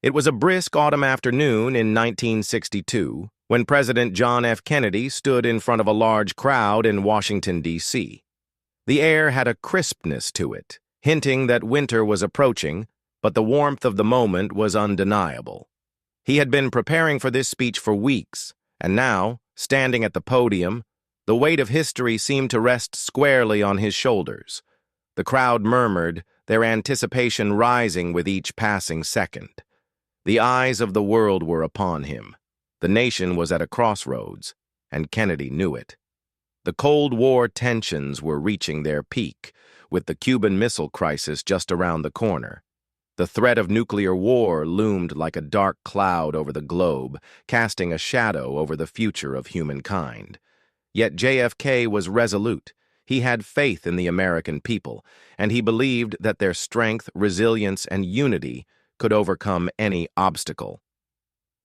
It was a brisk autumn afternoon in 1962 when President John F. Kennedy stood in front of a large crowd in Washington, D.C. The air had a crispness to it, hinting that winter was approaching, but the warmth of the moment was undeniable. He had been preparing for this speech for weeks, and now, standing at the podium, the weight of history seemed to rest squarely on his shoulders. The crowd murmured, their anticipation rising with each passing second. The eyes of the world were upon him. The nation was at a crossroads, and Kennedy knew it. The Cold War tensions were reaching their peak, with the Cuban Missile Crisis just around the corner. The threat of nuclear war loomed like a dark cloud over the globe, casting a shadow over the future of humankind. Yet JFK was resolute. He had faith in the American people, and he believed that their strength, resilience, and unity could overcome any obstacle.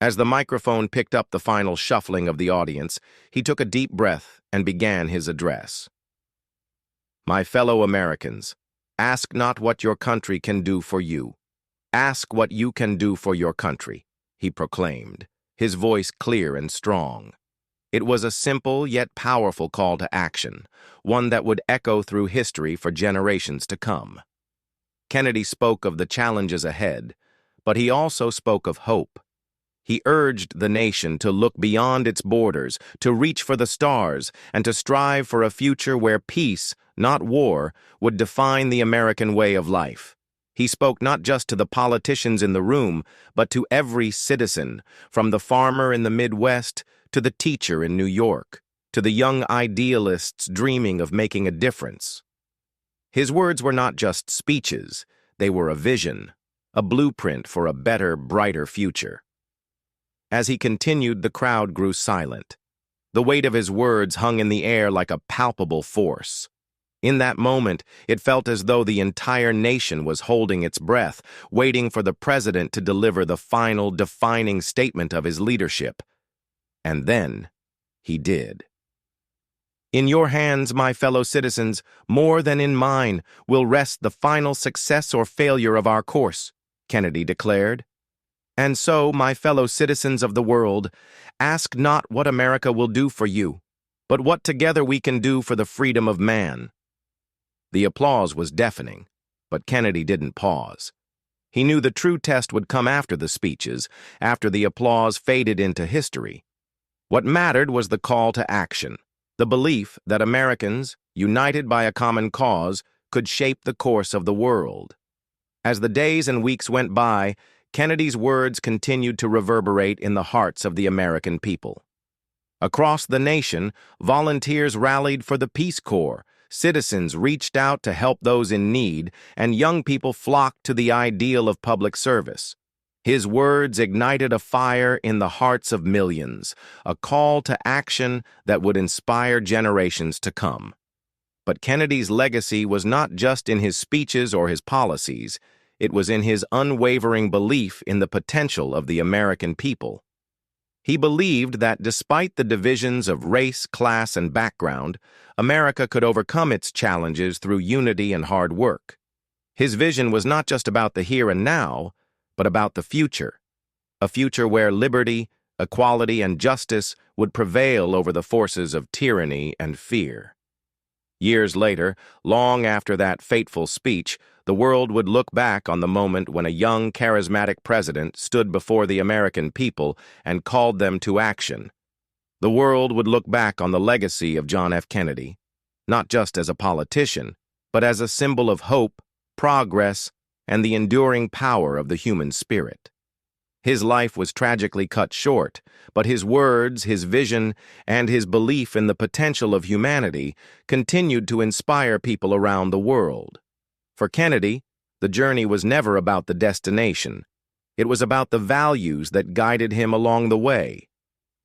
As the microphone picked up the final shuffling of the audience, he took a deep breath and began his address. "My fellow Americans, ask not what your country can do for you. Ask what you can do for your country," he proclaimed, his voice clear and strong. It was a simple yet powerful call to action, one that would echo through history for generations to come. Kennedy spoke of the challenges ahead, but he also spoke of hope. He urged the nation to look beyond its borders, to reach for the stars, and to strive for a future where peace, not war, would define the American way of life. He spoke not just to the politicians in the room, but to every citizen, from the farmer in the Midwest to the teacher in New York, to the young idealists dreaming of making a difference. His words were not just speeches, they were a vision, a blueprint for a better, brighter future. As he continued, the crowd grew silent. The weight of his words hung in the air like a palpable force. In that moment, it felt as though the entire nation was holding its breath, waiting for the president to deliver the final, defining statement of his leadership. And then, he did. "In your hands, my fellow citizens, more than in mine, will rest the final success or failure of our course," Kennedy declared. "And so, my fellow citizens of the world, ask not what America will do for you, but what together we can do for the freedom of man." The applause was deafening, but Kennedy didn't pause. He knew the true test would come after the speeches, after the applause faded into history. What mattered was the call to action, the belief that Americans, united by a common cause, could shape the course of the world. As the days and weeks went by, Kennedy's words continued to reverberate in the hearts of the American people. Across the nation, volunteers rallied for the Peace Corps, citizens reached out to help those in need, and young people flocked to the ideal of public service. His words ignited a fire in the hearts of millions, a call to action that would inspire generations to come. But Kennedy's legacy was not just in his speeches or his policies. It was in his unwavering belief in the potential of the American people. He believed that despite the divisions of race, class, and background, America could overcome its challenges through unity and hard work. His vision was not just about the here and now, but about the future, a future where liberty, equality, and justice would prevail over the forces of tyranny and fear. Years later, long after that fateful speech, the world would look back on the moment when a young, charismatic president stood before the American people and called them to action. The world would look back on the legacy of John F. Kennedy, not just as a politician, but as a symbol of hope, progress, and the enduring power of the human spirit. His life was tragically cut short, but his words, his vision, and his belief in the potential of humanity continued to inspire people around the world. For Kennedy, the journey was never about the destination. It was about the values that guided him along the way.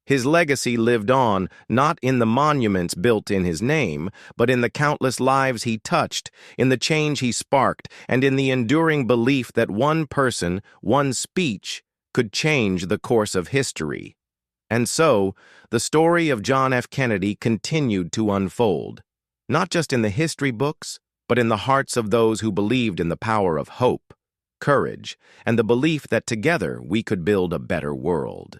His legacy lived on, not in the monuments built in his name, but in the countless lives he touched, in the change he sparked, and in the enduring belief that one person, one speech, could change the course of history. And so, the story of John F. Kennedy continued to unfold, not just in the history books, but in the hearts of those who believed in the power of hope, courage, and the belief that together we could build a better world.